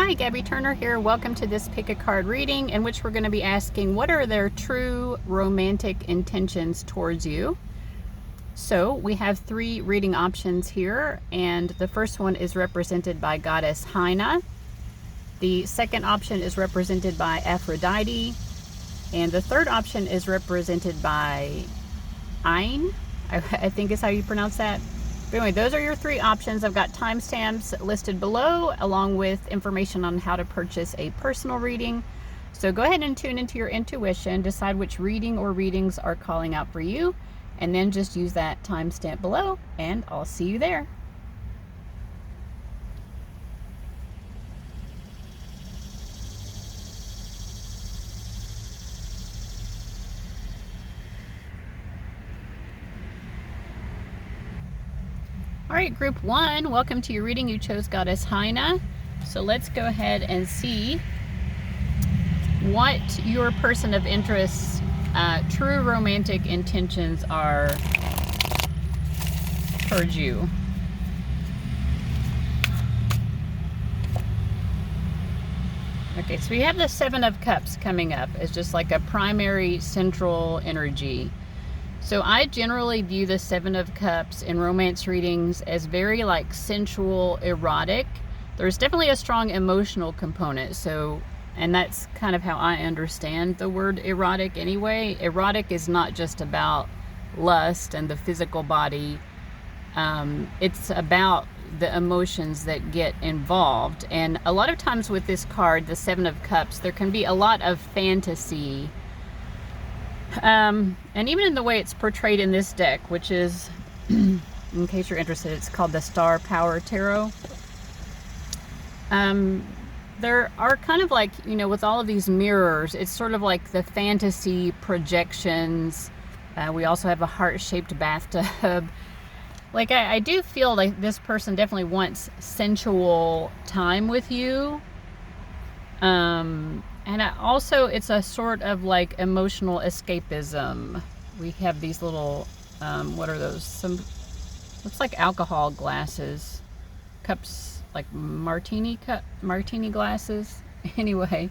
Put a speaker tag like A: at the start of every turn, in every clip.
A: Hi, Gabby Turner here. Welcome to this pick a card reading in which we're going to be asking what are their true romantic intentions towards you. So we have three reading options here, and the first one is represented by goddess Hina. The second option is represented by Aphrodite, and the third option is represented by Áine, I think is how you pronounce that. But anyway, those are your three options. I've got timestamps listed below along with information on how to purchase a personal reading. So go ahead and tune into your intuition, decide which reading or readings are calling out for you, and then just use that timestamp below, and I'll see you there. All right, group one, welcome to your reading. You chose goddess Hina. So let's go ahead and see what your person of interest's true romantic intentions are towards you. Okay, so we have the Seven of Cups coming up as just like a primary central energy. So I generally view the Seven of Cups in romance readings as very like sensual, erotic. There's definitely a strong emotional component. So, and that's kind of how I understand the word erotic anyway. Erotic is not just about lust and the physical body. It's about the emotions that get involved. And a lot of times with this card, the Seven of Cups, there can be a lot of fantasy. And even in the way it's portrayed in this deck, which is, in case you're interested, it's called the Star Power Tarot. There are kind of like, you know, with all of these mirrors, it's sort of like the fantasy projections. We also have a heart-shaped bathtub. Like, I do feel like this person definitely wants sensual time with you. And also, it's a sort of like emotional escapism. We have these little, what are those? Some, looks like alcohol glasses, cups, like martini glasses. Anyway,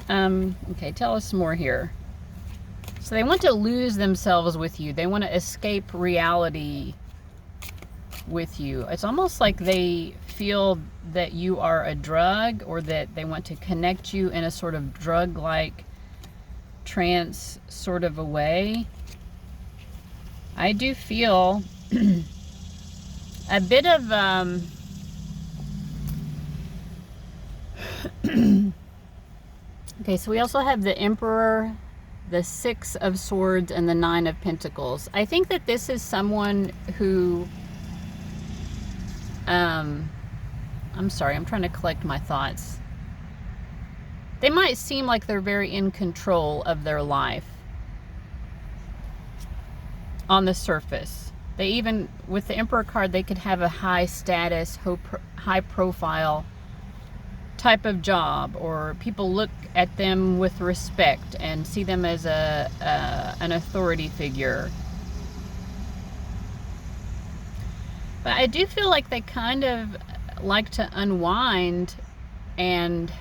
A: okay, tell us more here. So they want to lose themselves with you. They want to escape reality with you. It's almost like they feel that you are a drug, or that they want to connect you in a sort of drug-like trance sort of a way. I do feel a bit of okay, so we also have the Emperor, the Six of Swords, and the Nine of Pentacles. I think that this is someone who I'm sorry, I'm trying to collect my thoughts. They might seem like they're very in control of their life on the surface. They even, with the Emperor card, they could have a high status, high profile type of job, or people look at them with respect and see them as an authority figure. But I do feel like they kind of like to unwind and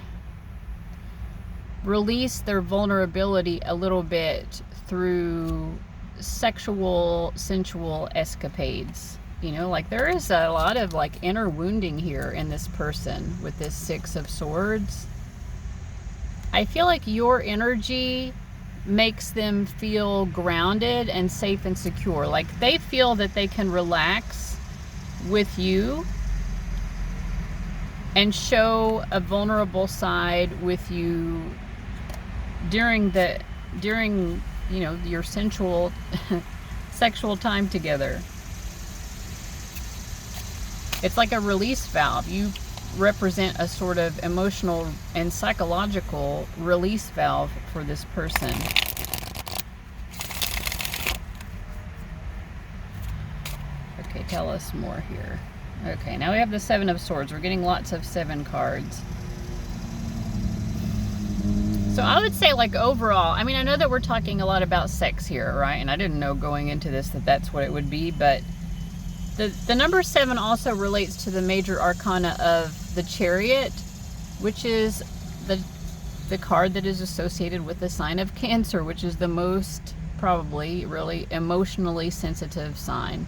A: release their vulnerability a little bit through sexual, sensual escapades. You know, like there is a lot of like inner wounding here in this person with this Six of Swords. I feel like your energy makes them feel grounded and safe and secure. Like they feel that they can relax with you and show a vulnerable side with you during you know, your sensual sexual time together. It's like a release valve. You represent a sort of emotional and psychological release valve for this person. Okay, tell us more here. Okay, now we have the Seven of Swords. We're getting lots of seven cards. So I would say, like, overall, I mean, I know that we're talking a lot about sex here, right? And I didn't know going into this that that's what it would be, but the number 7 also relates to the major arcana of the Chariot, which is the card that is associated with the sign of Cancer, which is the most probably really emotionally sensitive sign.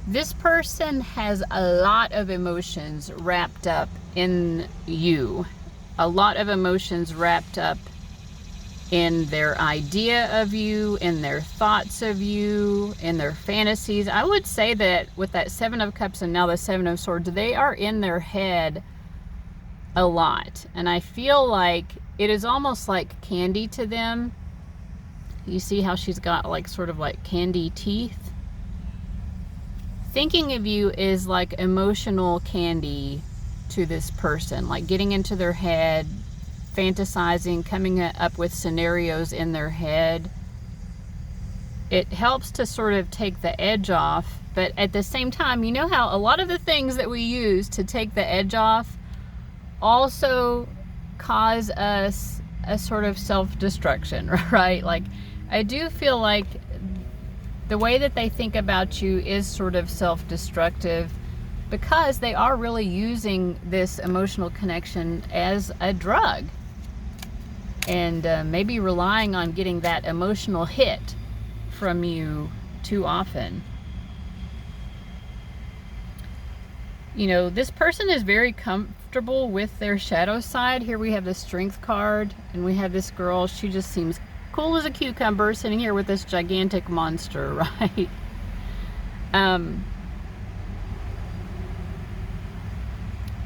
A: This person has a lot of emotions wrapped up in you, a lot of emotions wrapped up in their idea of you, in their thoughts of you, in their fantasies. I would say that with that Seven of Cups and now the Seven of Swords, they are in their head a lot. And I feel like it is almost like candy to them. You see how she's got like sort of like candy teeth? Thinking of you is like emotional candy to this person, like getting into their head, fantasizing, coming up with scenarios in their head. It helps to sort of take the edge off, but at the same time, you know how a lot of the things that we use to take the edge off also cause us a sort of self-destruction, right? Like, I do feel like the way that they think about you is sort of self-destructive, because they are really using this emotional connection as a drug, and maybe relying on getting that emotional hit from you too often. You know, this person is very comfortable with their shadow side. Here we have the Strength card, and we have this girl. She just seems cool as a cucumber sitting here with this gigantic monster, right?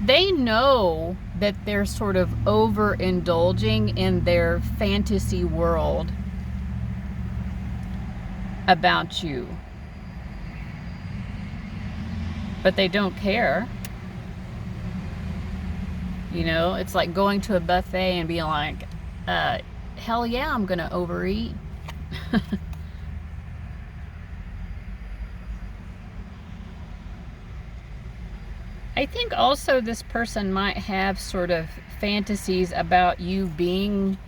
A: They know that they're sort of overindulging in their fantasy world about you, but they don't care. You know, it's like going to a buffet and being like, hell yeah, I'm gonna overeat. I think also this person might have sort of fantasies about you being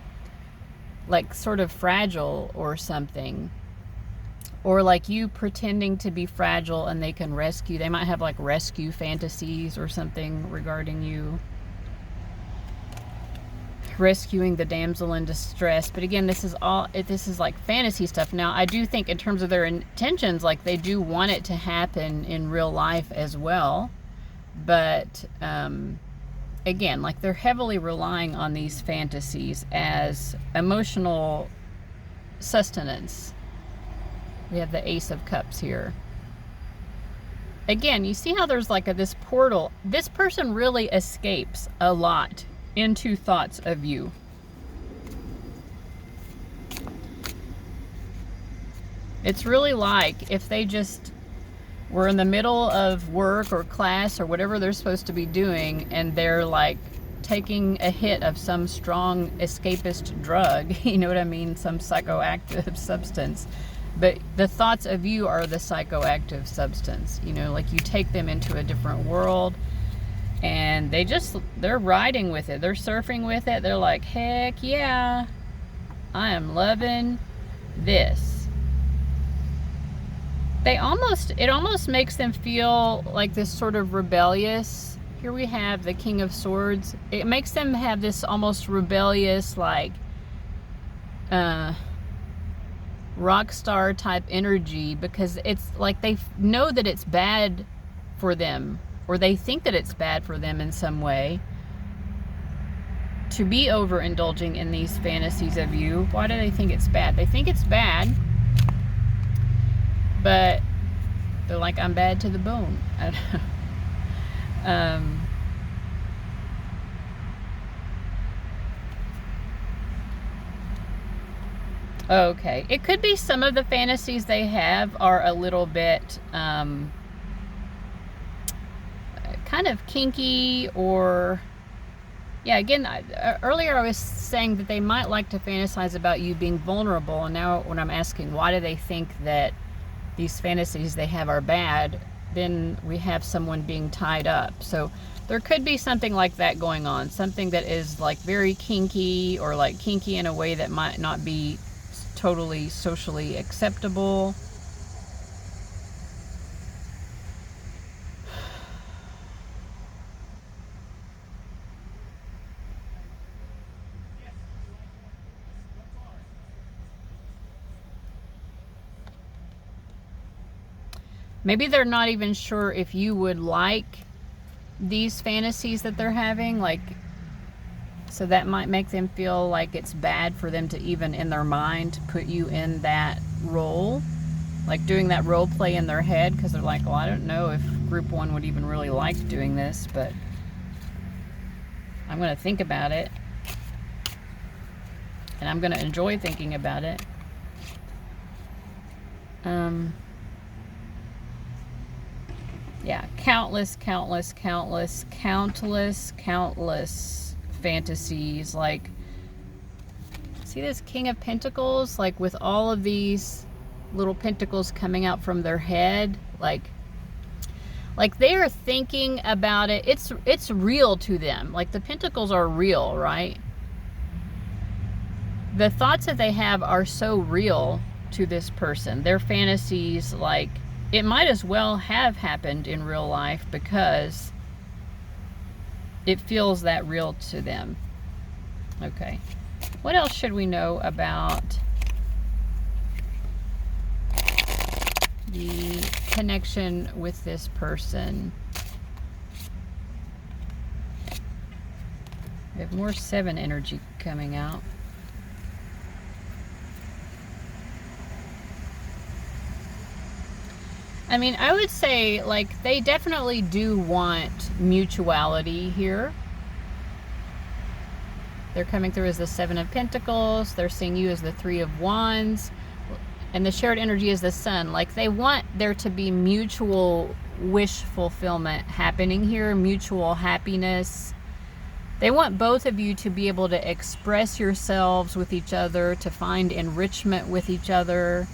A: like sort of fragile or something, or like you pretending to be fragile and they can rescue. They might have like rescue fantasies or something regarding you, rescuing the damsel in distress. But again, this is like fantasy stuff. Now, I do think in terms of their intentions, like they do want it to happen in real life as well. But again, like they're heavily relying on these fantasies as emotional sustenance. We have the Ace of Cups here. Again, you see how there's like this portal. This person really escapes a lot into thoughts of you. It's really like if they just were in the middle of work or class or whatever they're supposed to be doing, and they're like taking a hit of some strong escapist drug, you know what I mean, some psychoactive substance. But the thoughts of you are the psychoactive substance, you know, like you take them into a different world, and they're riding with it, they're surfing with it, they're like, heck yeah, I am loving this. It almost makes them feel like this sort of rebellious. Here we have the King of Swords. It makes them have this almost rebellious, like rock star type energy, because it's like they know that it's bad for them, or they think that it's bad for them in some way to be overindulging in these fantasies of you. Why do they think it's bad? They think it's bad, but they're like, I'm bad to the bone. I don't know. Okay, it could be some of the fantasies they have are a little bit kind of kinky, or yeah, again, earlier I was saying that they might like to fantasize about you being vulnerable, and now when I'm asking why do they think that these fantasies they have are bad, then we have someone being tied up. So there could be something like that going on, something that is like very kinky, or like kinky in a way that might not be totally socially acceptable. Maybe they're not even sure if you would like these fantasies that they're having, like, so that might make them feel like it's bad for them to even in their mind put you in that role, like doing that role play in their head, because they're like, well, I don't know if group 1 would even really like doing this, but I'm going to think about it, and I'm going to enjoy thinking about it. Yeah, countless fantasies. Like, see this King of Pentacles, like with all of these little pentacles coming out from their head, like they are thinking about it. It's real to them. Like, the pentacles are real, right? The thoughts that they have are so real to this person. Their fantasies, like, it might as well have happened in real life because it feels that real to them. Okay. What else should we know about the connection with this person? We have more 7 energy coming out. I mean, I would say, like, they definitely do want mutuality here. They're coming through as the 7 of Pentacles. They're seeing you as the 3 of Wands. And the shared energy is the Sun. Like, they want there to be mutual wish fulfillment happening here, mutual happiness. They want both of you to be able to express yourselves with each other, to find enrichment with each other.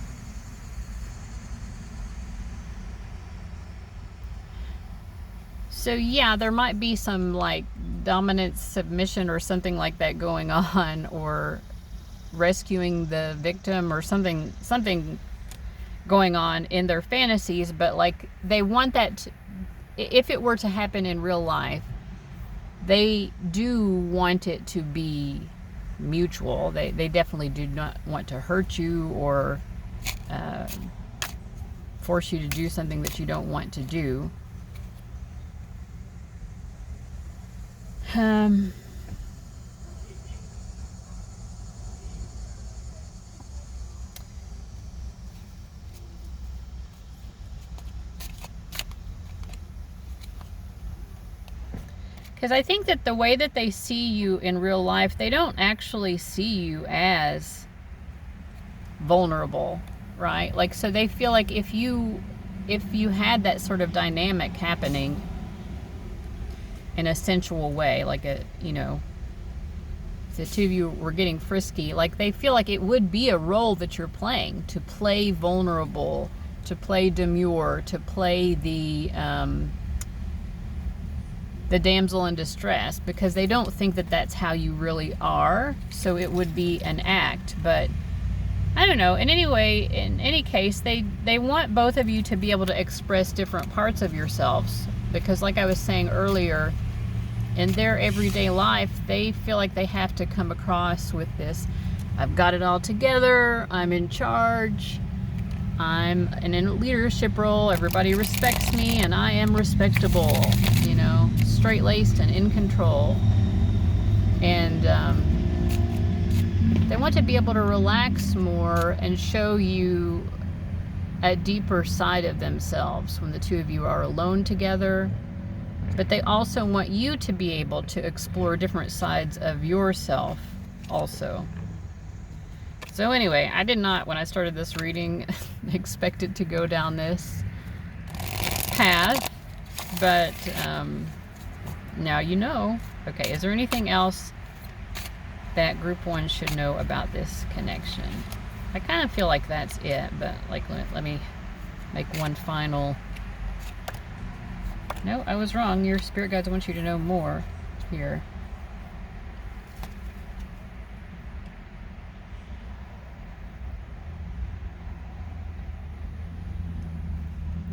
A: So yeah, there might be some like dominant submission or something like that going on, or rescuing the victim or something going on in their fantasies. But like, they want that if it were to happen in real life, they do want it to be mutual. They definitely do not want to hurt you or force you to do something that you don't want to do. Because I think that the way that they see you in real life, they don't actually see you as vulnerable, right? Like, so they feel like if you had that sort of dynamic happening in a sensual way, like if the two of you were getting frisky, like they feel like it would be a role that you're playing, to play vulnerable, to play demure, to play the damsel in distress, because they don't think that that's how you really are. So it would be an act. But I don't know. In any case, they want both of you to be able to express different parts of yourselves, because like I was saying earlier, in their everyday life, they feel like they have to come across with this, I've got it all together, I'm in charge, I'm in a leadership role, everybody respects me, and I am respectable, straight-laced and in control. And they want to be able to relax more and show you a deeper side of themselves when the two of you are alone together. But they also want you to be able to explore different sides of yourself also. So anyway, I did not, when I started this reading, expect it to go down this path. But now you know. Okay, is there anything else that group 1 should know about this connection? I kind of feel like that's it, but like, let me make one final... No, I was wrong. Your spirit guides want you to know more here.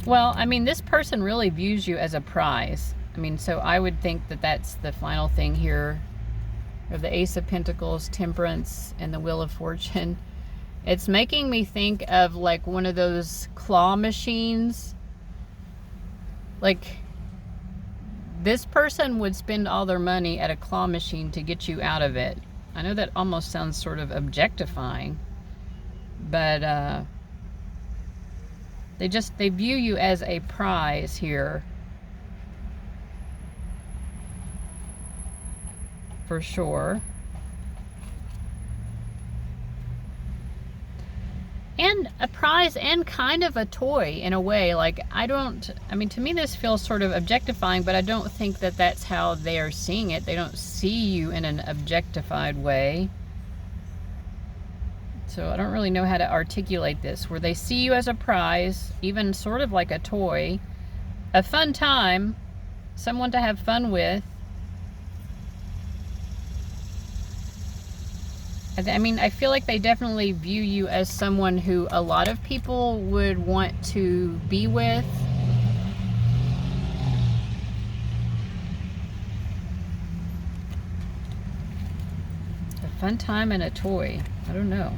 A: Well, I mean, this person really views you as a prize. I mean, so I would think that that's the final thing here. Of the Ace of Pentacles, Temperance, and the Wheel of Fortune. It's making me think of like one of those claw machines Like, this person would spend all their money at a claw machine to get you out of it. I know that almost sounds sort of objectifying, but they view you as a prize here. For sure. And a prize and kind of a toy in a way. Like, I mean, to me this feels sort of objectifying, but I don't think that that's how they are seeing it. They don't see you in an objectified way. So I don't really know how to articulate this, where they see you as a prize, even sort of like a toy, a fun time, someone to have fun with. I mean, I feel like they definitely view you as someone who a lot of people would want to be with. A fun time and a toy. I don't know.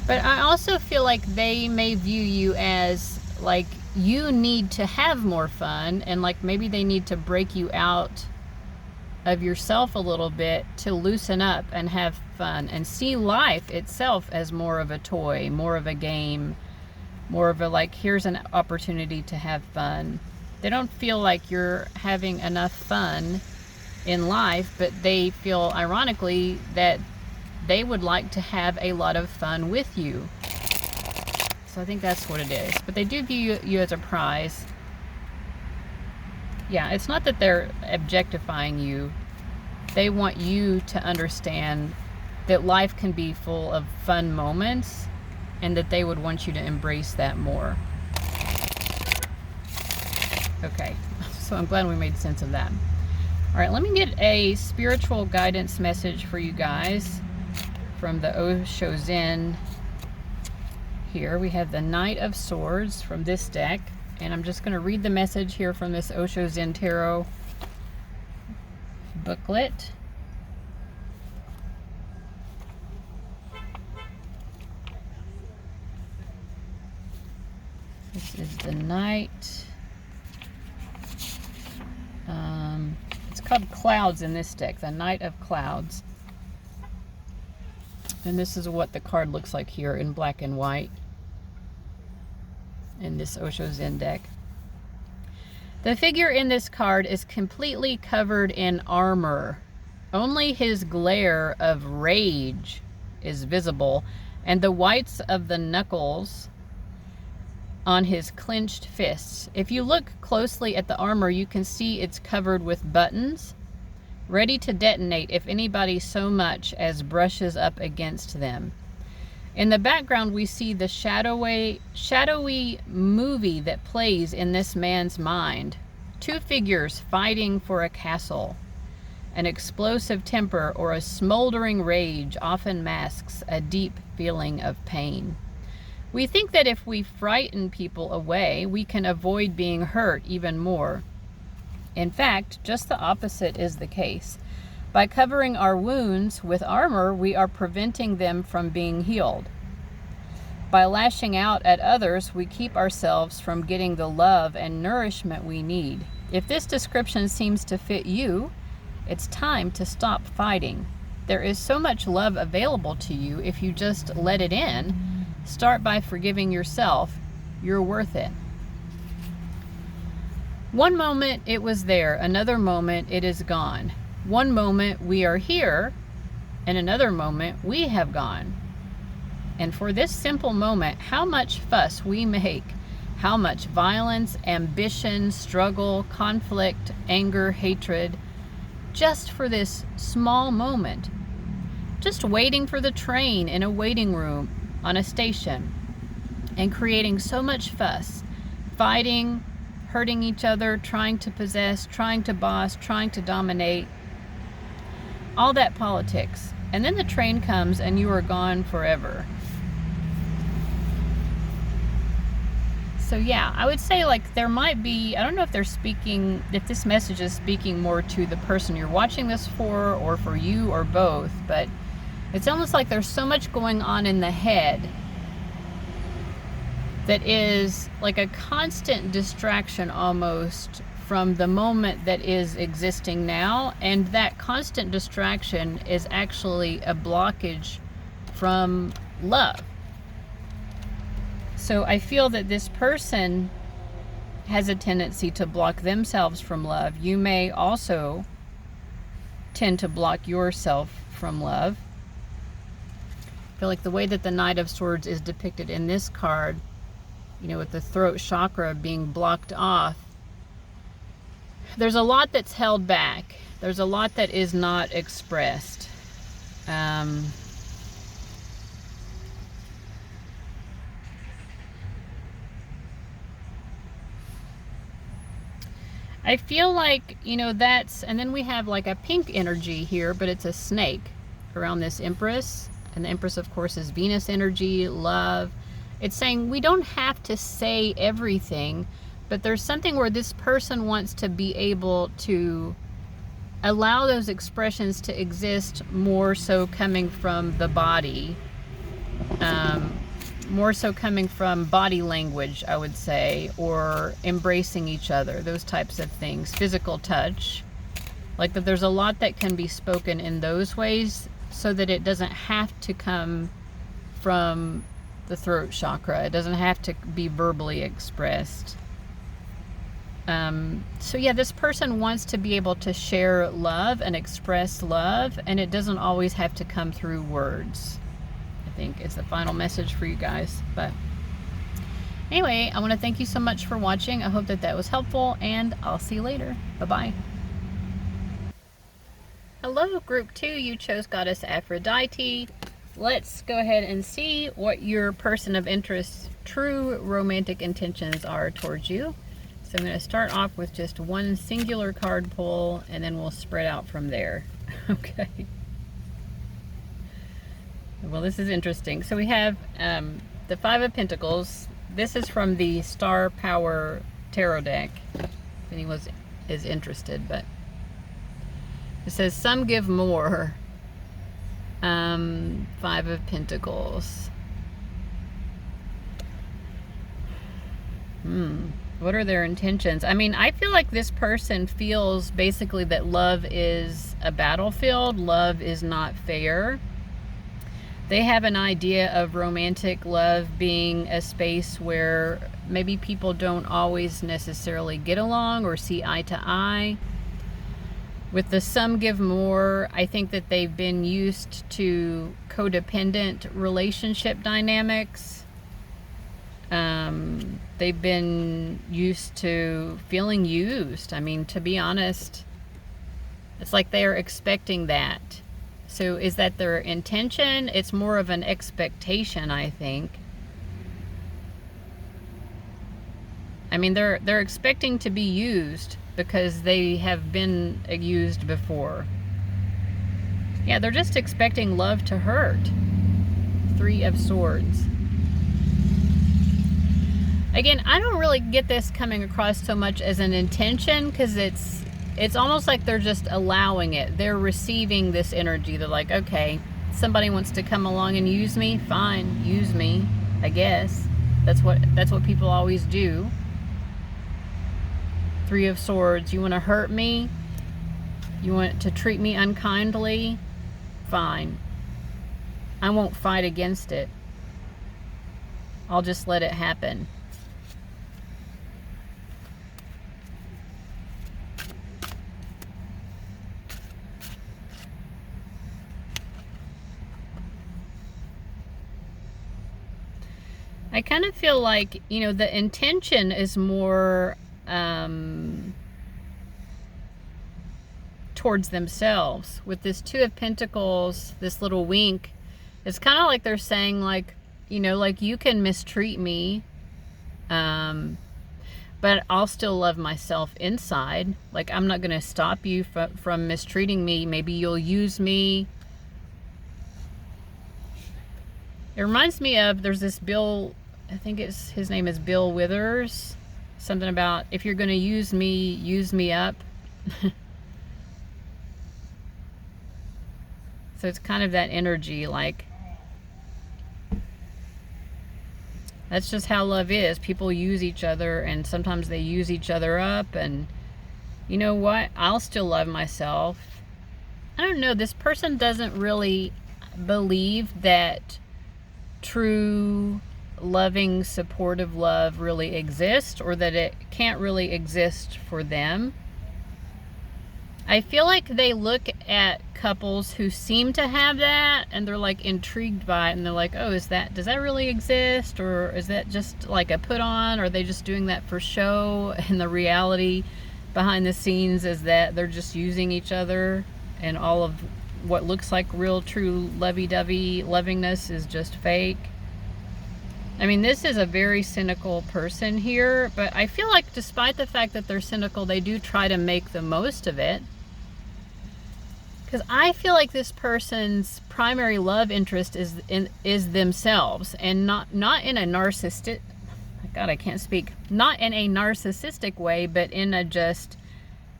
A: But I also feel like they may view you as, like, you need to have more fun, and like maybe they need to break you out of yourself a little bit to loosen up and have fun and see life itself as more of a toy, more of a game, more of a, like, here's an opportunity to have fun. They don't feel like you're having enough fun in life, but they feel, ironically, that they would like to have a lot of fun with you. So I think that's what it is. But they do view you as a prize. Yeah, it's not that they're objectifying you. They want you to understand that life can be full of fun moments, and that they would want you to embrace that more. Okay, so I'm glad we made sense of that. All right, let me get a spiritual guidance message for you guys from the Osho Zen. Here we have the Knight of Swords from this deck, and I'm just going to read the message here from this Osho Zen Tarot booklet. This is the Knight. It's called Clouds in this deck, the Knight of Clouds. And this is what the card looks like here in black and white in this Osho Zen deck. The figure in this card is completely covered in armor. Only his glare of rage is visible, and the whites of the knuckles on his clenched fists. If you look closely at the armor, you can see it's covered with buttons, ready to detonate if anybody so much as brushes up against them. In the background, we see the shadowy movie that plays in this man's mind. Two figures fighting for a castle. An explosive temper or a smoldering rage often masks a deep feeling of pain. We think that if we frighten people away, we can avoid being hurt even more. In fact, just the opposite is the case. By covering our wounds with armor, we are preventing them from being healed. By lashing out at others, we keep ourselves from getting the love and nourishment we need. If this description seems to fit you, it's time to stop fighting. There is so much love available to you if you just let it in. Start by forgiving yourself. You're worth it. One moment it was there, another moment it is gone. One moment we are here, and another moment we have gone. And for this simple moment, how much fuss we make, how much violence, ambition, struggle, conflict, anger, hatred, just for this small moment. Just waiting for the train in a waiting room on a station, and creating so much fuss, fighting, hurting each other, trying to possess, trying to boss, trying to dominate, all that politics. And then the train comes and you are gone forever. So yeah, I would say, like, there might be, I don't know if they're speaking, if this message is speaking more to the person you're watching this for, or for you, or both, but It's almost like there's so much going on in the head that is like a constant distraction almost from the moment that is existing now, and that constant distraction is actually a blockage from love. So I feel that this person has a tendency to block themselves from love. You may also tend to block yourself from love. I feel like the way that the Knight of Swords is depicted in this card, you know, with the throat chakra being blocked off, there's a lot that's held back. There's a lot that is not expressed. I feel like, you know, that's, and then we have like a pink energy here, but it's a snake around this Empress. And the Empress, of course, is Venus energy, love. It's saying we don't have to say everything, but there's something where this person wants to be able to allow those expressions to exist, more so coming from the body, more so coming from body language, I would say, or embracing each other, those types of things, physical touch. Like that there's a lot that can be spoken in those ways so that it doesn't have to come from the throat chakra. It doesn't have to be verbally expressed. So yeah, this person wants to be able to share love and express love, and it doesn't always have to come through words, I think is the final message for you guys. But anyway, I want to thank you so much for watching. I hope that that was helpful, and I'll see you later. Bye-bye. Hello, group 2. You chose Goddess Aphrodite. Let's go ahead and see what your person of interest's true romantic intentions are towards you. So I'm going to start off with just one singular card pull, and then we'll spread out from there. Okay. Well, this is interesting. So we have the Five of Pentacles. This is from the Star Power Tarot deck, if anyone is interested. But it says, some give more. Five of Pentacles. What are their intentions? I mean, I feel like this person feels basically that love is a battlefield. Love is not fair. They have an idea of romantic love being a space where maybe people don't always necessarily get along or see eye to eye. With the some give more, I think that they've been used to codependent relationship dynamics. They've been used to feeling used. I mean, to be honest, it's like they're expecting that. So is that their intention? It's more of an expectation, I think. I mean, they're expecting to be used because they have been used before. Yeah, they're just expecting love to hurt. Three of Swords. Again, I don't really get this coming across so much as an intention, because it's almost like they're just allowing it. They're receiving this energy. They're like, okay, somebody wants to come along and use me, fine, use me, I guess. That's what people always do. Three of Swords. You want to hurt me? You want to treat me unkindly? Fine. I won't fight against it. I'll just let it happen. I kind of feel like, you know, the intention is more towards themselves. With this Two of Pentacles, this little wink, it's kind of like they're saying, like, you know, like, you can mistreat me, but I'll still love myself inside. Like, I'm not going to stop you from mistreating me. Maybe you'll use me. It reminds me of, there's this Bill, I think his name is Bill Withers. Something about, if you're going to use me up. So it's kind of that energy, like, that's just how love is. People use each other, and sometimes they use each other up, and you know what? I'll still love myself. I don't know, this person doesn't really believe that true, loving, supportive love really exists, or that it can't really exist for them. I feel like they look at couples who seem to have that, and they're like intrigued by it, and they're like, oh, does that really exist, or is that just like a put on, or are they just doing that for show? And the reality behind the scenes is that they're just using each other, and all of what looks like real, true, lovey-dovey lovingness is just fake. I mean, this is a very cynical person here, but I feel like despite the fact that they're cynical, they do try to make the most of it. Because I feel like this person's primary love interest is themselves, and not in a narcissistic, God, I can't speak, not in a narcissistic way, but in a just,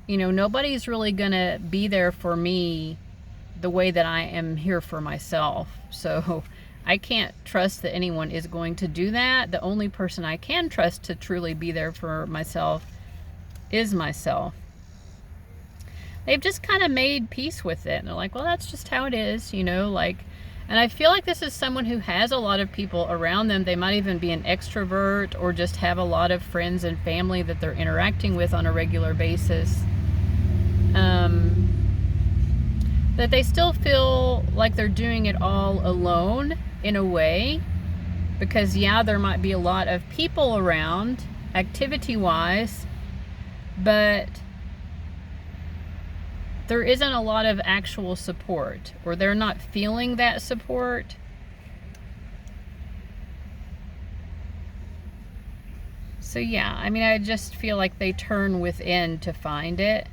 A: you know, nobody's really gonna be there for me the way that I am here for myself. So I can't trust that anyone is going to do that. The only person I can trust to truly be there for myself is myself. They've just kind of made peace with it. And they're like, well, that's just how it is, you know, like, and I feel like this is someone who has a lot of people around them. They might even be an extrovert, or just have a lot of friends and family that they're interacting with on a regular basis. That they still feel like they're doing it all alone in a way, because yeah, there might be a lot of people around activity-wise, but there isn't a lot of actual support, or they're not feeling that support. So yeah, I mean, I just feel like they turn within to find it.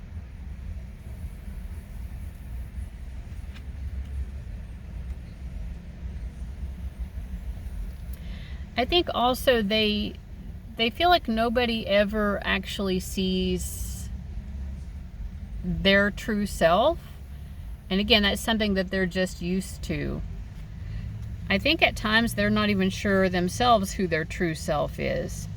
A: I think also they feel like nobody ever actually sees their true self. And again, that's something that they're just used to. I think at times they're not even sure themselves who their true self is.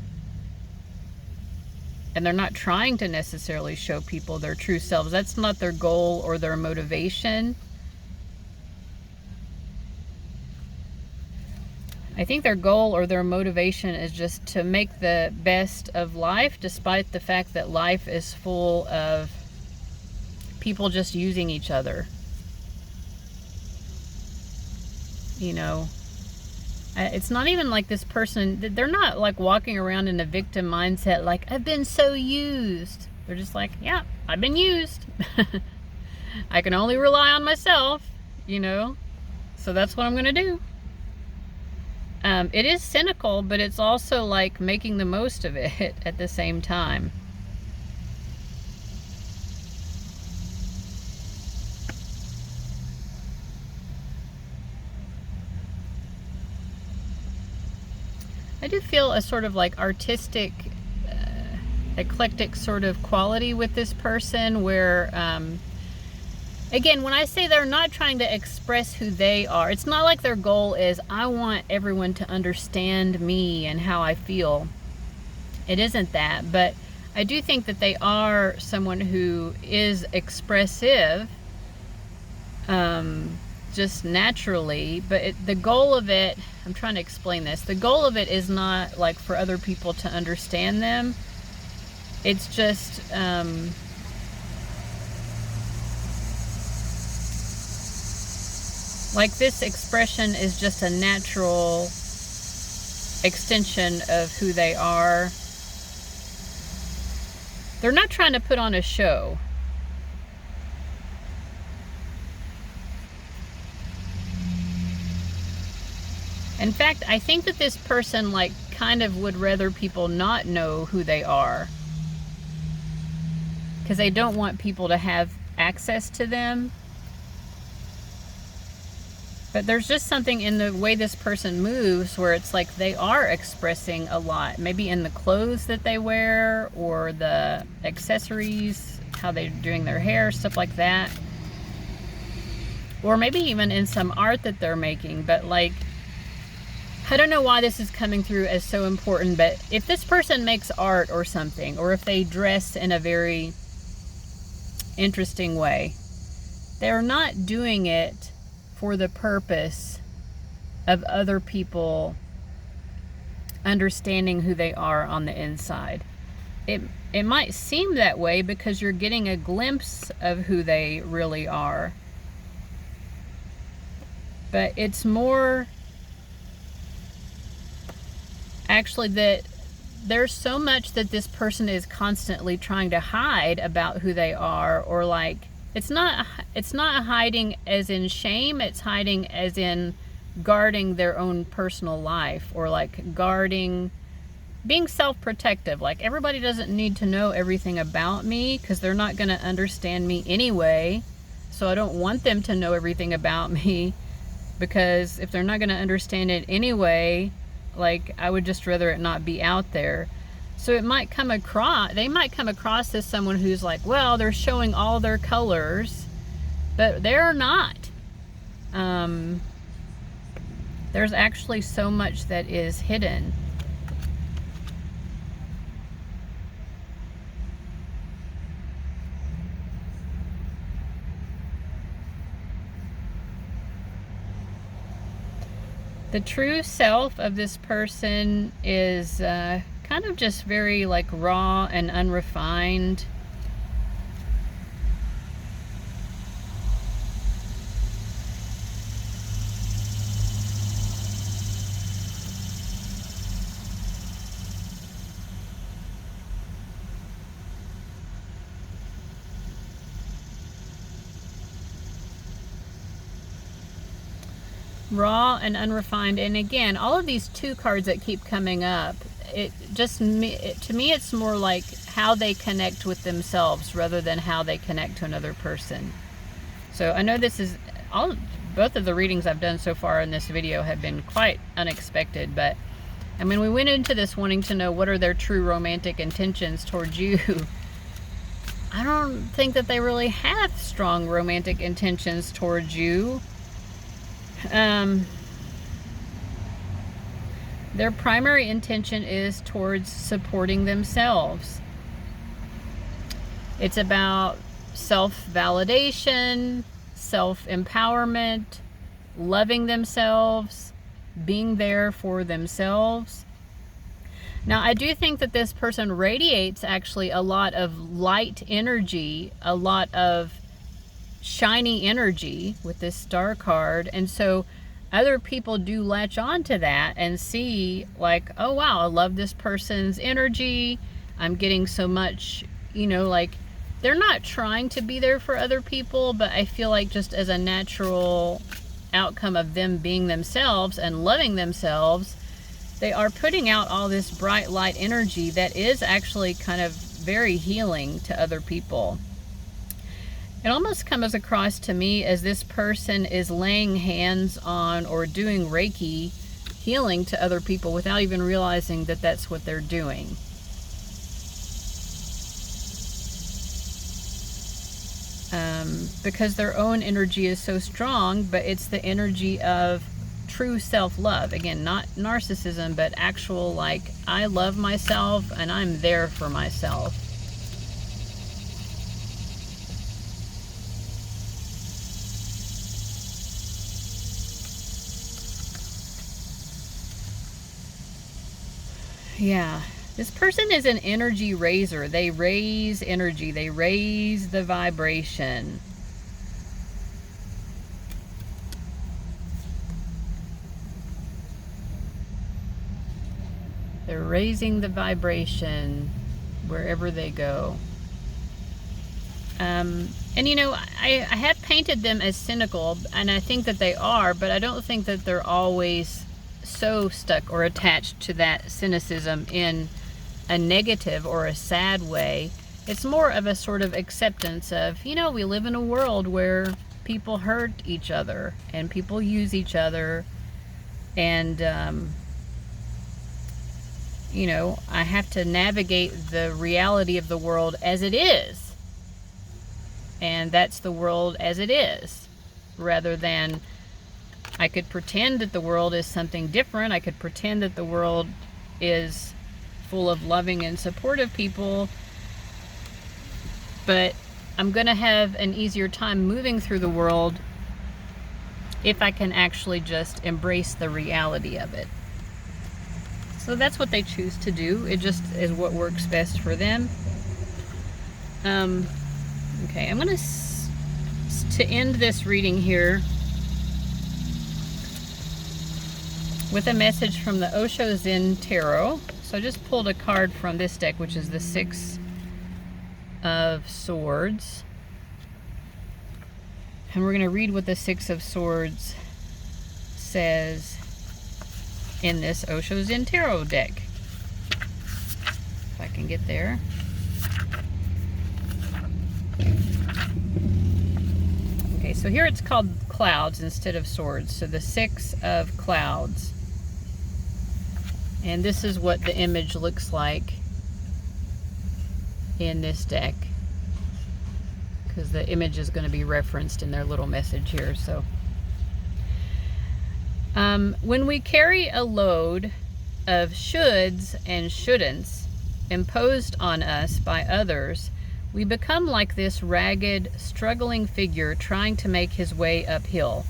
A: And they're not trying to necessarily show people their true selves. That's not their goal or their motivation. I think their goal or their motivation is just to make the best of life, despite the fact that life is full of people just using each other. You know, it's not even like this person, they're not like walking around in a victim mindset like, I've been so used. They're just like, yeah, I've been used. I can only rely on myself, you know, so that's what I'm gonna do. It is cynical, but it's also like making the most of it at the same time. I do feel a sort of like artistic, eclectic sort of quality with this person where, again, when I say they're not trying to express who they are, it's not like their goal is, I want everyone to understand me and how I feel. It isn't that, but I do think that they are someone who is expressive, just naturally, but the goal of it, I'm trying to explain this, the goal of it is not like for other people to understand them. It's just, like this expression is just a natural extension of who they are. They're not trying to put on a show. In fact, I think that this person like kind of would rather people not know who they are, because they don't want people to have access to them. But there's just something in the way this person moves where it's like they are expressing a lot, maybe in the clothes that they wear or the accessories, how they're doing their hair, stuff like that. or maybe even in some art that they're making. But like, I don't know why this is coming through as so important, but if this person makes art or something, or if they dress in a very interesting way, they're not doing it for the purpose of other people understanding who they are on the inside. It might seem that way because you're getting a glimpse of who they really are. But it's more actually that there's so much that this person is constantly trying to hide about who they are, or like, it's not hiding as in shame, it's hiding as in guarding their own personal life, or like guarding, being self-protective. Like, everybody doesn't need to know everything about me because they're not going to understand me anyway. So I don't want them to know everything about me, because if they're not going to understand it anyway, like, I would just rather it not be out there. So it might come across, they might come across as someone who's like, well, they're showing all their colors, but they're not. There's actually so much that is hidden. The true self of this person is kind of just very like raw and unrefined. Raw and unrefined. And again, all of these 2 cards that keep coming up, to me it's more like how they connect with themselves rather than how they connect to another person. So I know this is both of the readings I've done so far in this video have been quite unexpected, but I mean, we went into this wanting to know what are their true romantic intentions towards you. I don't think that they really have strong romantic intentions towards you. Their primary intention is towards supporting themselves. It's about self-validation, self-empowerment, loving themselves, being there for themselves. Now, I do think that this person radiates actually a lot of light energy, a lot of shiny energy with this Star card, and so other people do latch on to that and see like, oh wow, I love this person's energy, I'm getting so much, you know, like, they're not trying to be there for other people, but I feel like just as a natural outcome of them being themselves and loving themselves, they are putting out all this bright light energy that is actually kind of very healing to other people. It almost comes across to me as this person is laying hands on or doing Reiki healing to other people without even realizing that that's what they're doing. Because their own energy is so strong, but it's the energy of true self-love. Again, not narcissism, but actual, like, I love myself and I'm there for myself. Yeah, this person is an energy raiser. They raise energy. They raise the vibration. They're raising the vibration wherever they go. And you know, I have painted them as cynical, and I think that they are, but I don't think that they're always so stuck or attached to that cynicism in a negative or a sad way. It's more of a sort of acceptance of, you know, we live in a world where people hurt each other and people use each other, and you know, I have to navigate the reality of the world as it is, and that's the world as it is. rather than I could pretend that the world is something different. I could pretend that the world is full of loving and supportive people, but I'm going to have an easier time moving through the world if I can actually just embrace the reality of it. So that's what they choose to do. It just is what works best for them. Okay, I'm going to end this reading here with a message from the Osho Zen Tarot. So I just pulled a card from this deck, which is the Six of Swords. And we're going to read what the Six of Swords says in this Osho Zen Tarot deck. If I can get there. Okay, so here it's called clouds instead of swords. So the Six of Clouds. And this is what the image looks like in this deck, because the image is going to be referenced in their little message here. So when we carry a load of shoulds and shouldn'ts imposed on us by others, we become like this ragged, struggling figure trying to make his way uphill.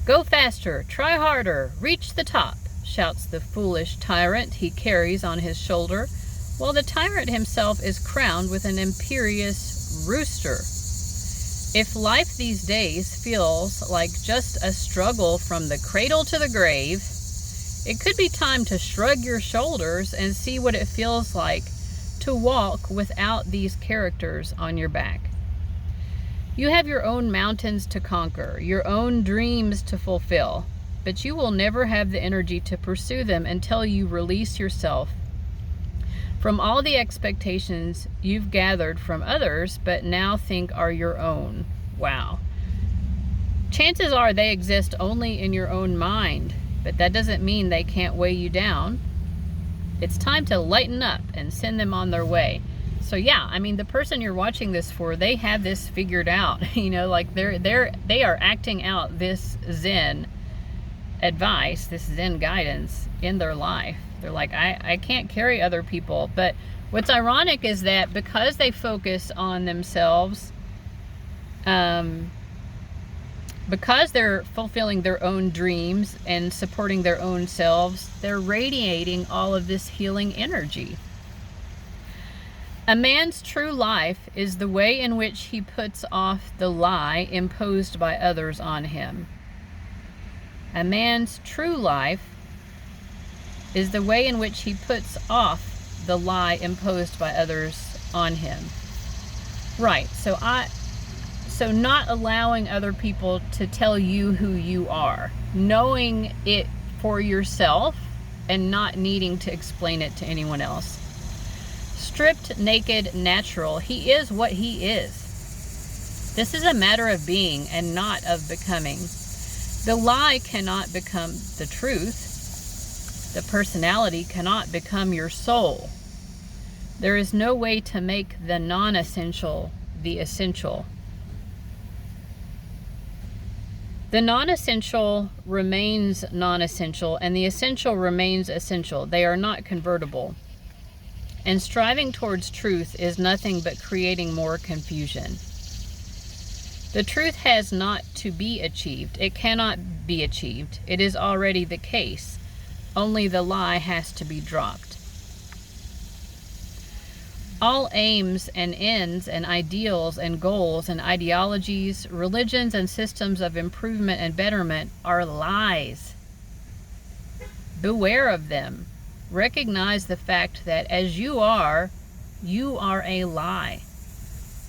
A: Go faster, try harder, reach the top, shouts the foolish tyrant he carries on his shoulder, while the tyrant himself is crowned with an imperious rooster. If life these days feels like just a struggle from the cradle to the grave, it could be time to shrug your shoulders and see what it feels like to walk without these characters on your back. You have your own mountains to conquer, your own dreams to fulfill, but you will never have the energy to pursue them until you release yourself from all the expectations you've gathered from others but now think are your own. Wow. Chances are they exist only in your own mind, but that doesn't mean they can't weigh you down. It's time to lighten up and send them on their way. So yeah, I mean, the person you're watching this for, they have this figured out. You know, like they are acting out this Zen advice, this Zen guidance in their life. They're like, I can't carry other people. But what's ironic is that because they focus on themselves, because they're fulfilling their own dreams and supporting their own selves, they're radiating all of this healing energy. A man's true life is the way in which he puts off the lie imposed by others on him. A man's true life is the way in which he puts off the lie imposed by others on him. Right, so not allowing other people to tell you who you are, knowing it for yourself and not needing to explain it to anyone else. Stripped, naked, natural, he is what he is. This is a matter of being and not of becoming. The lie cannot become the truth. The personality cannot become your soul. There is no way to make the non-essential the essential. The non-essential remains non-essential, and the essential remains essential. They are not convertible. And striving towards truth is nothing but creating more confusion. The truth has not to be achieved. It cannot be achieved. It is already the case. Only the lie has to be dropped. All aims and ends and ideals and goals and ideologies, religions and systems of improvement and betterment are lies. Beware of them. Recognize the fact that as you are a lie.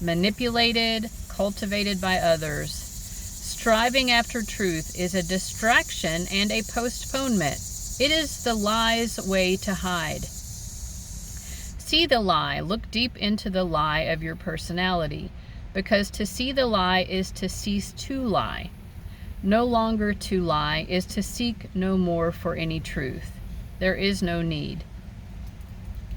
A: Manipulated, cultivated by others. Striving after truth is a distraction and a postponement. It is the lie's way to hide. See the lie. Look deep into the lie of your personality, because to see the lie is to cease to lie. No longer to lie is to seek no more for any truth. There is no need.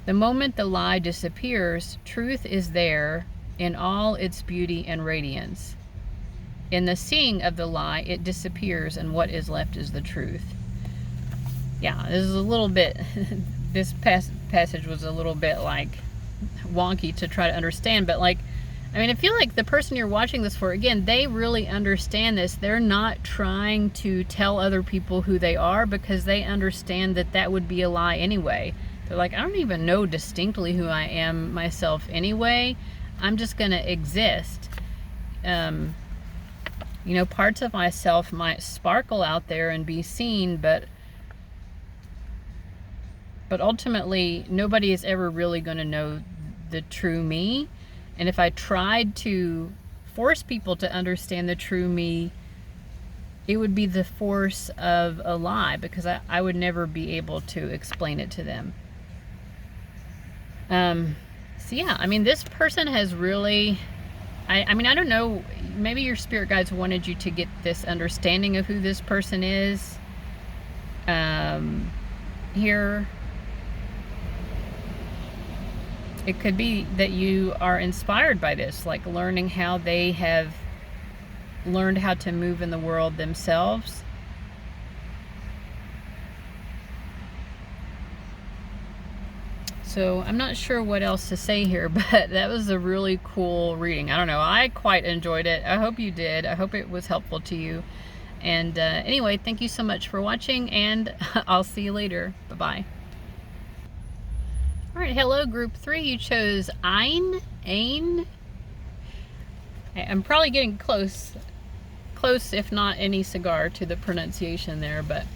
A: The moment the lie disappears, truth is there in all its beauty and radiance. in the seeing of the lie, it disappears, and what is left is the truth. Yeah, this is a little bit, this passage was a little bit like wonky to try to understand, but like, I mean, I feel like the person you're watching this for, again, they really understand this. They're not trying to tell other people who they are, because they understand that that would be a lie anyway. They're like, I don't even know distinctly who I am myself anyway. I'm just going to exist. You know, parts of myself might sparkle out there and be seen, but ultimately nobody is ever really going to know the true me. And if I tried to force people to understand the true me, it would be the force of a lie, because I would never be able to explain it to them. So yeah, I mean, this person has really, I mean, I don't know, maybe your spirit guides wanted you to get this understanding of who this person is here. It could be that you are inspired by this, like learning how they have learned how to move in the world themselves. So I'm not sure what else to say here, but that was a really cool reading. I don't know, I quite enjoyed it. I hope you did. I hope it was helpful to you. And anyway, thank you so much for watching, and I'll see you later. Bye-bye. All right, hello, group 3. You chose Áine. I'm probably getting close, if not any cigar, to the pronunciation there, but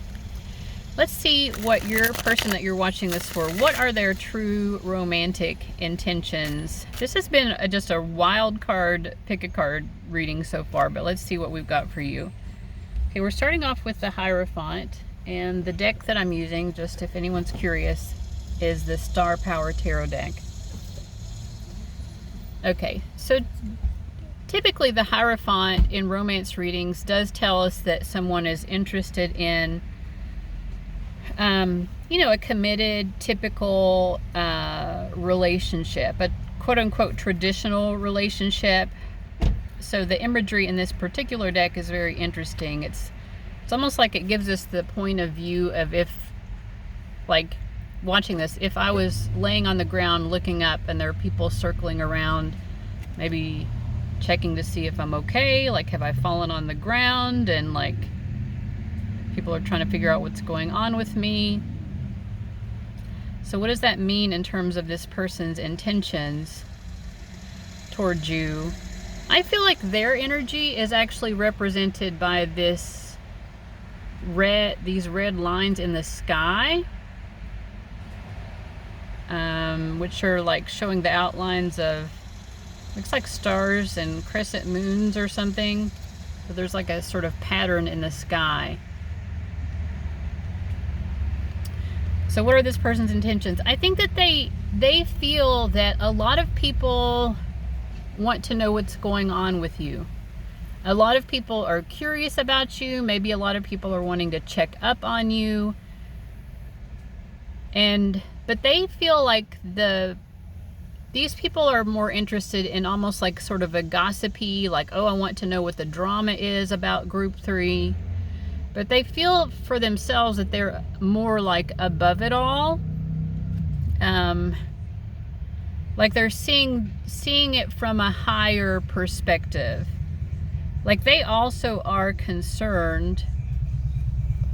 A: let's see what your person that you're watching this for, what are their true romantic intentions? This has been just a wild card, pick a card reading so far, but let's see what we've got for you. Okay, we're starting off with the Hierophant, and the deck that I'm using, just if anyone's curious, is the Star Power Tarot deck. Okay, so typically the Hierophant in romance readings does tell us that someone is interested in, you know, a committed, typical relationship, a quote-unquote traditional relationship. So the imagery in this particular deck is very interesting. It's almost like it gives us the point of view of, if, like, watching this, if I was laying on the ground looking up and there are people circling around, maybe checking to see if I'm okay, like have I fallen on the ground, and like people are trying to figure out what's going on with me. So what does that mean in terms of this person's intentions towards you? I feel like their energy is actually represented by these red lines in the sky, which are like showing the outlines of, looks like stars and crescent moons or something. So there's like a sort of pattern in the sky. So what are this person's intentions? I think that they feel that a lot of people want to know what's going on with you. A lot of people are curious about you. Maybe a lot of people are wanting to check up on you. But they feel like these people are more interested in almost like sort of a gossipy, like, oh, I want to know what the drama is about group 3. But they feel for themselves that they're more like above it all. Like they're seeing it from a higher perspective. Like they also are concerned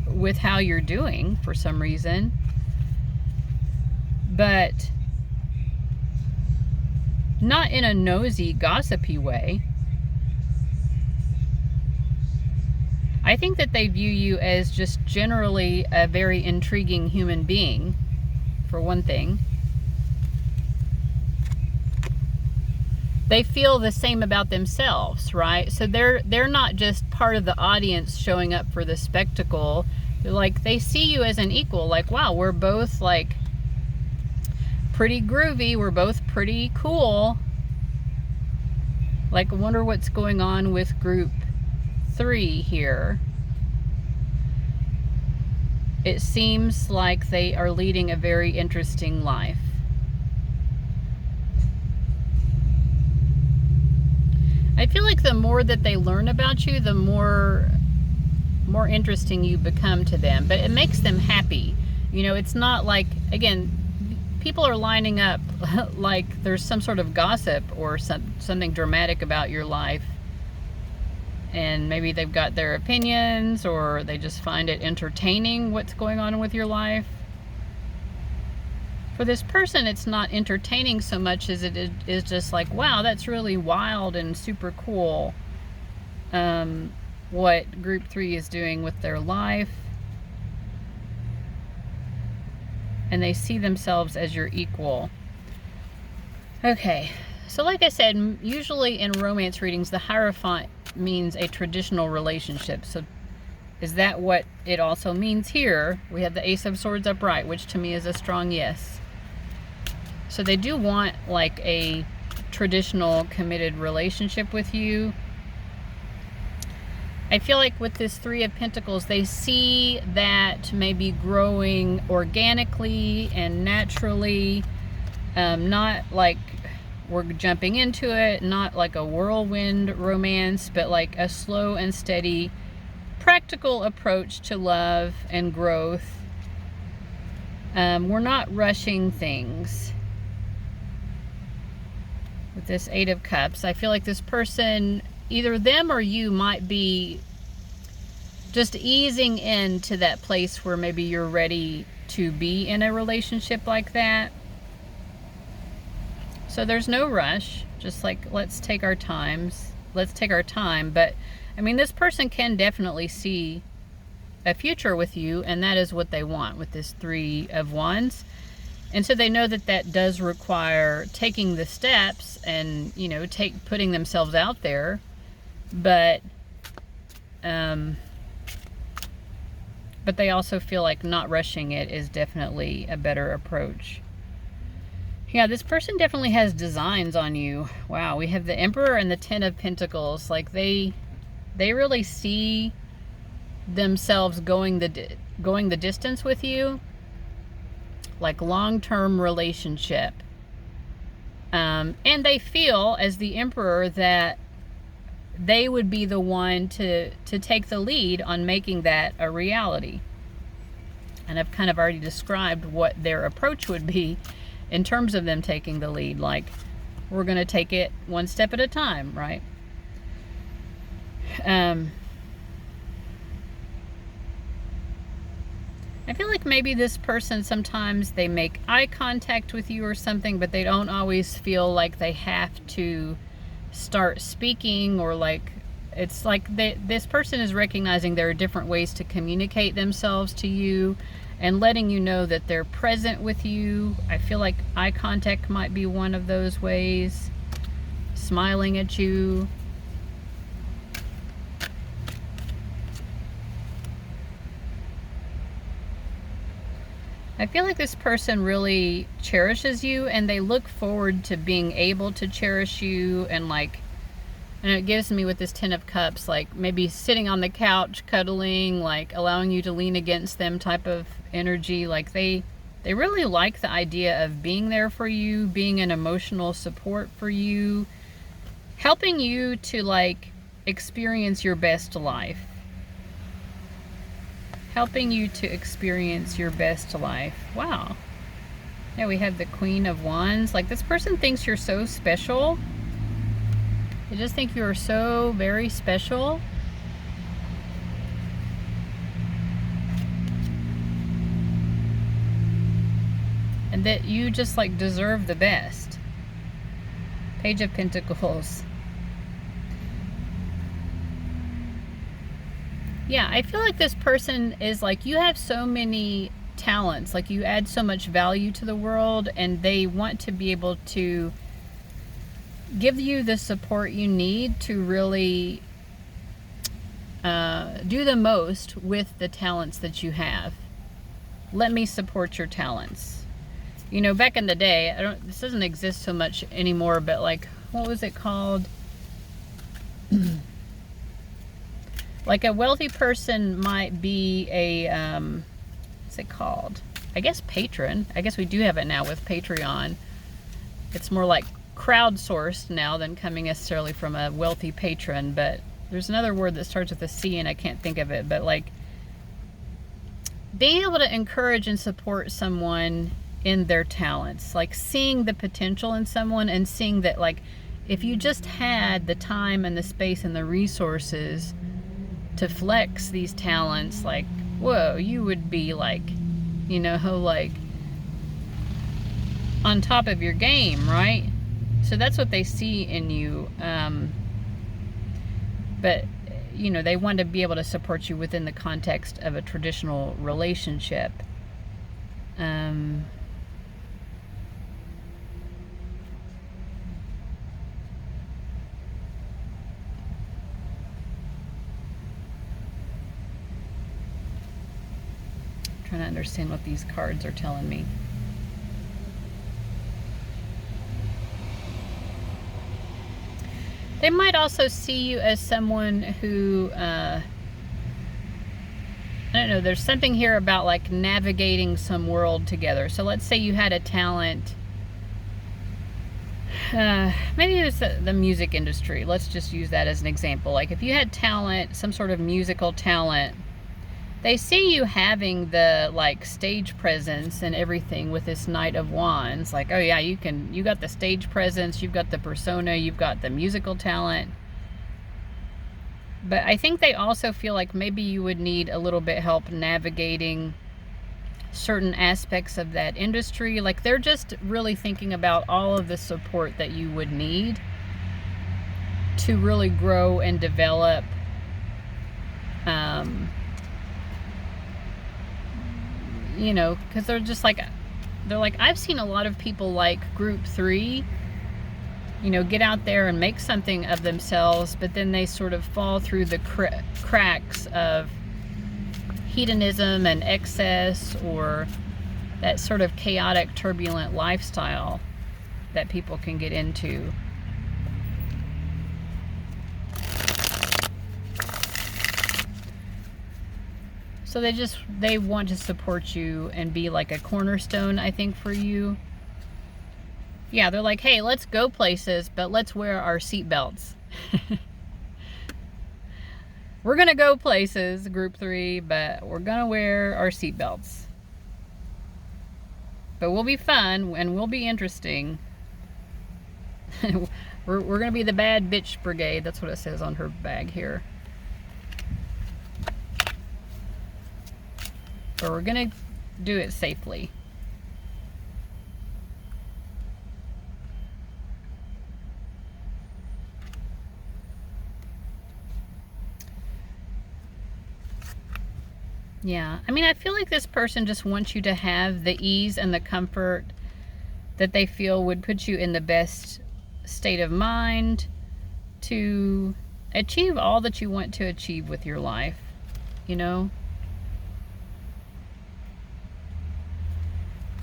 A: with how you're doing for some reason. But not in a nosy, gossipy way. I think that they view you as just generally a very intriguing human being, for one thing. They feel the same about themselves, right? So they're not just part of the audience showing up for the spectacle. They're like, they see you as an equal, like, wow, we're both like pretty groovy, we're both pretty cool. Like, I wonder what's going on with group 3 here. It seems like they are leading a very interesting life. I feel like the more that they learn about you, the more interesting you become to them. But it makes them happy. You know, it's not like, again, people are lining up like there's some sort of gossip or something dramatic about your life. And maybe they've got their opinions, or they just find it entertaining what's going on with your life. For this person, it's not entertaining so much as it is just like, wow, that's really wild and super cool what group 3 is doing with their life. And they see themselves as your equal. Okay, so like I said, usually in romance readings, the Hierophant means a traditional relationship. So is that what it also means here? We have the Ace of Swords upright, which to me is a strong yes. So they do want like a traditional committed relationship with you. I feel like with this 3 of Pentacles, they see that maybe growing organically and naturally, not like we're jumping into it, not like a whirlwind romance, but like a slow and steady, practical approach to love and growth. We're not rushing things. With this 8 of Cups, I feel like this person, either them or you, might be just easing into that place where maybe you're ready to be in a relationship like that. So there's no rush, just like let's take our time. But I mean, this person can definitely see a future with you, and that is what they want with this 3 of Wands. And so they know that that does require taking the steps and, you know, putting themselves out there. But they also feel like not rushing it is definitely a better approach. Yeah, this person definitely has designs on you. Wow, we have the Emperor and the 10 of Pentacles. Like they really see themselves going the distance with you. Like long-term relationship. And they feel, as the Emperor, that they would be the one to take the lead on making that a reality. And I've kind of already described what their approach would be in terms of them taking the lead. Like, we're going to take it one step at a time, right? I feel like maybe this person, sometimes they make eye contact with you or something, but they don't always feel like they have to start speaking, or like, it's like this person is recognizing there are different ways to communicate themselves to you and letting you know that they're present with you. I feel like eye contact might be one of those ways. Smiling at you. I feel like this person really cherishes you, and they look forward to being able to cherish you, and like, and it gives me with this 10 of Cups, like maybe sitting on the couch, cuddling, like allowing you to lean against them type of energy. Like they really like the idea of being there for you, being an emotional support for you, helping you to like experience your best life. Helping you to experience your best life. Wow. Yeah, we have the Queen of Wands. Like, this person thinks you're so special. They just think you are so very special. And that you just like deserve the best. Page of Pentacles. Yeah, I feel like this person is like, you have so many talents, like you add so much value to the world, and they want to be able to give you the support you need to really do the most with the talents that you have. Let me support your talents. You know, back in the day, this doesn't exist so much anymore, but like, what was it called? Like a wealthy person might be a, what's it called? I guess patron. I guess we do have it now with Patreon. It's more like crowdsourced now than coming necessarily from a wealthy patron, but there's another word that starts with a C and I can't think of it, but like being able to encourage and support someone in their talents, like seeing the potential in someone and seeing that, like, if you just had the time and the space and the resources to flex these talents, like, whoa, you would be like, you know, like on top of your game, right? So that's what they see in you. But, you know, they want to be able to support you within the context of a traditional relationship. Trying to understand what these cards are telling me. They might also see you as someone who, I don't know, there's something here about like navigating some world together. So let's say you had a talent, maybe it was the music industry. Let's just use that as an example. Like if you had talent, some sort of musical talent, they see you having the like stage presence and everything with this Knight of Wands. Like, oh yeah, you got the stage presence, you've got the persona, you've got the musical talent. But I think they also feel like maybe you would need a little bit help navigating certain aspects of that industry. Like they're just really thinking about all of the support that you would need to really grow and develop you know, because they're like, I've seen a lot of people like group 3, you know, get out there and make something of themselves, but then they sort of fall through the cracks of hedonism and excess, or that sort of chaotic, turbulent lifestyle that people can get into. So they want to support you and be like a cornerstone, I think, for you. Yeah, they're like, hey, let's go places, but let's wear our seatbelts. We're going to go places, group 3, but we're going to wear our seatbelts. But we'll be fun and we'll be interesting. We're going to be the bad bitch brigade. That's what it says on her bag here. But we're going to do it safely. Yeah, I mean, I feel like this person just wants you to have the ease and the comfort that they feel would put you in the best state of mind to achieve all that you want to achieve with your life, you know?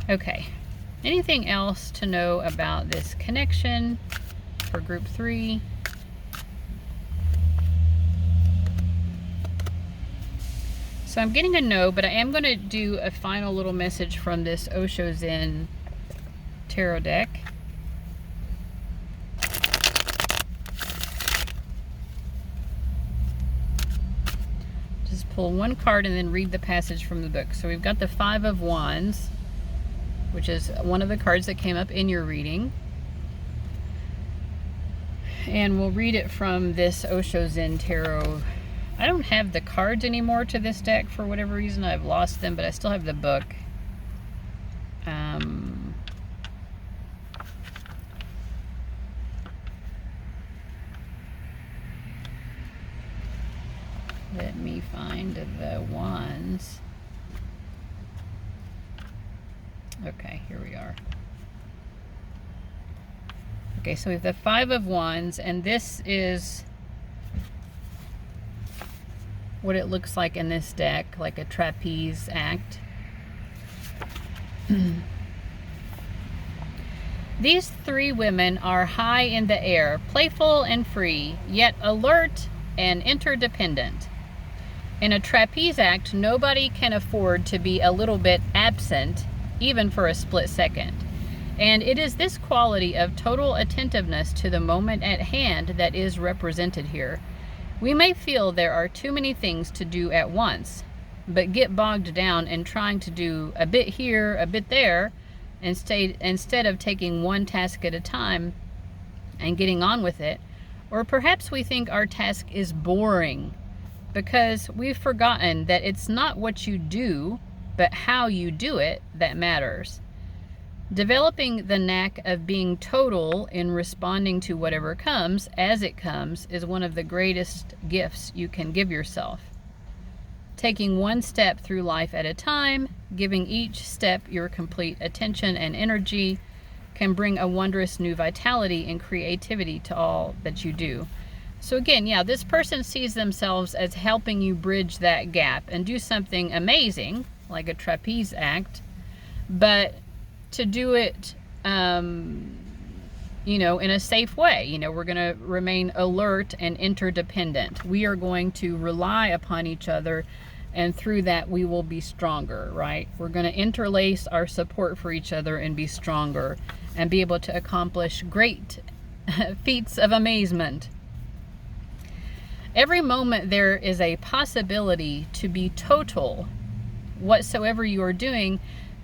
A: Okay, anything else to know about this connection for group 3? So I'm getting a no, but I am going to do a final little message from this Osho Zen tarot deck. Just pull one card and then read the passage from the book. So we've got the 5 of Wands, which is one of the cards that came up in your reading. And we'll read it from this Osho Zen tarot. I don't have the cards anymore to this deck for whatever reason. I've lost them, but I still have the book. Let me find the wands. Okay, here we are. Okay, so we have the 5 of Wands, and this is what it looks like in this deck, like a trapeze act. These 3 women are high in the air, playful and free, yet alert and interdependent. In a trapeze act, nobody can afford to be a little bit absent, even for a split second. And it is this quality of total attentiveness to the moment at hand that is represented here. We may feel there are too many things to do at once, but get bogged down in trying to do a bit here, a bit there, instead of taking one task at a time and getting on with it. Or perhaps we think our task is boring because we've forgotten that it's not what you do, but how you do it that matters. Developing the knack of being total in responding to whatever comes as it comes is one of the greatest gifts you can give yourself. Taking one step through life at a time, giving each step your complete attention and energy, can bring a wondrous new vitality and creativity to all that you do. So again, yeah, this person sees themselves as helping you bridge that gap and do something amazing, like a trapeze act, but to do it, you know, in a safe way. You know, we're going to remain alert and interdependent. We are going to rely upon each other, and through that we will be stronger, right? We're going to interlace our support for each other and be stronger and be able to accomplish great feats of amazement. Every moment there is a possibility to be total. Whatsoever you are doing,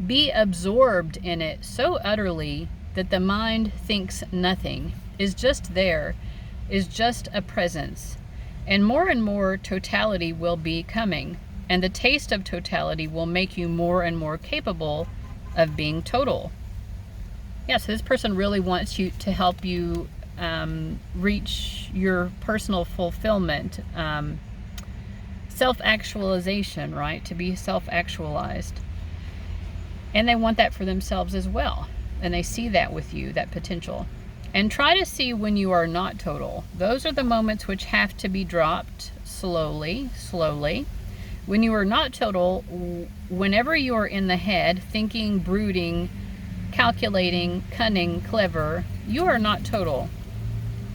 A: be absorbed in it so utterly that the mind thinks nothing, is just there, is just a presence. And more totality will be coming, and the taste of totality will make you more and more capable of being total. Yeah, so this person really wants you to help you reach your personal fulfillment, self-actualization, right? To be self-actualized. And they want that for themselves as well. And they see that with you, that potential. And try to see when you are not total. Those are the moments which have to be dropped slowly. When you are not total, whenever you are in the head, thinking, brooding, calculating, cunning, clever, you are not total.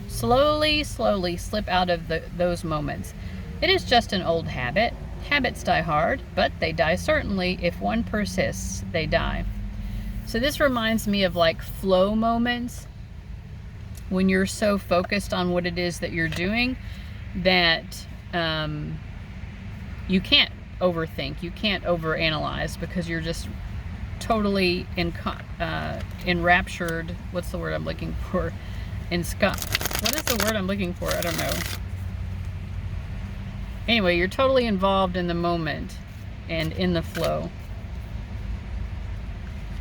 A: Slowly slip out of those moments. It is just an old habit. Habits die hard, but they die certainly. If one persists, they die. So this reminds me of like flow moments, when you're so focused on what it is that you're doing that you can't overthink, you can't overanalyze, because you're just totally enraptured. What's the word I'm looking for? What is the word I'm looking for? I don't know. Anyway, you're totally involved in the moment and in the flow.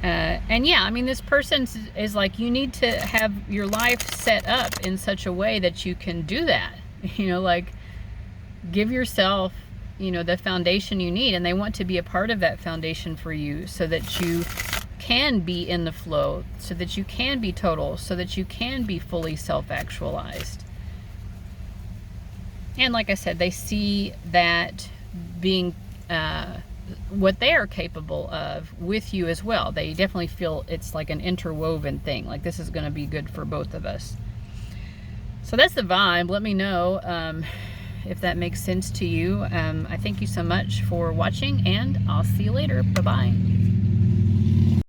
A: And yeah, I mean, this person is like, you need to have your life set up in such a way that you can do that. You know, like, give yourself, you know, the foundation you need. And they want to be a part of that foundation for you so that you can be in the flow, so that you can be total, so that you can be fully self-actualized. And like I said, they see that being what they are capable of with you as well. They definitely feel it's like an interwoven thing. Like, this is going to be good for both of us. So that's the vibe. Let me know if that makes sense to you. I thank you so much for watching, and I'll see you later. Bye-bye.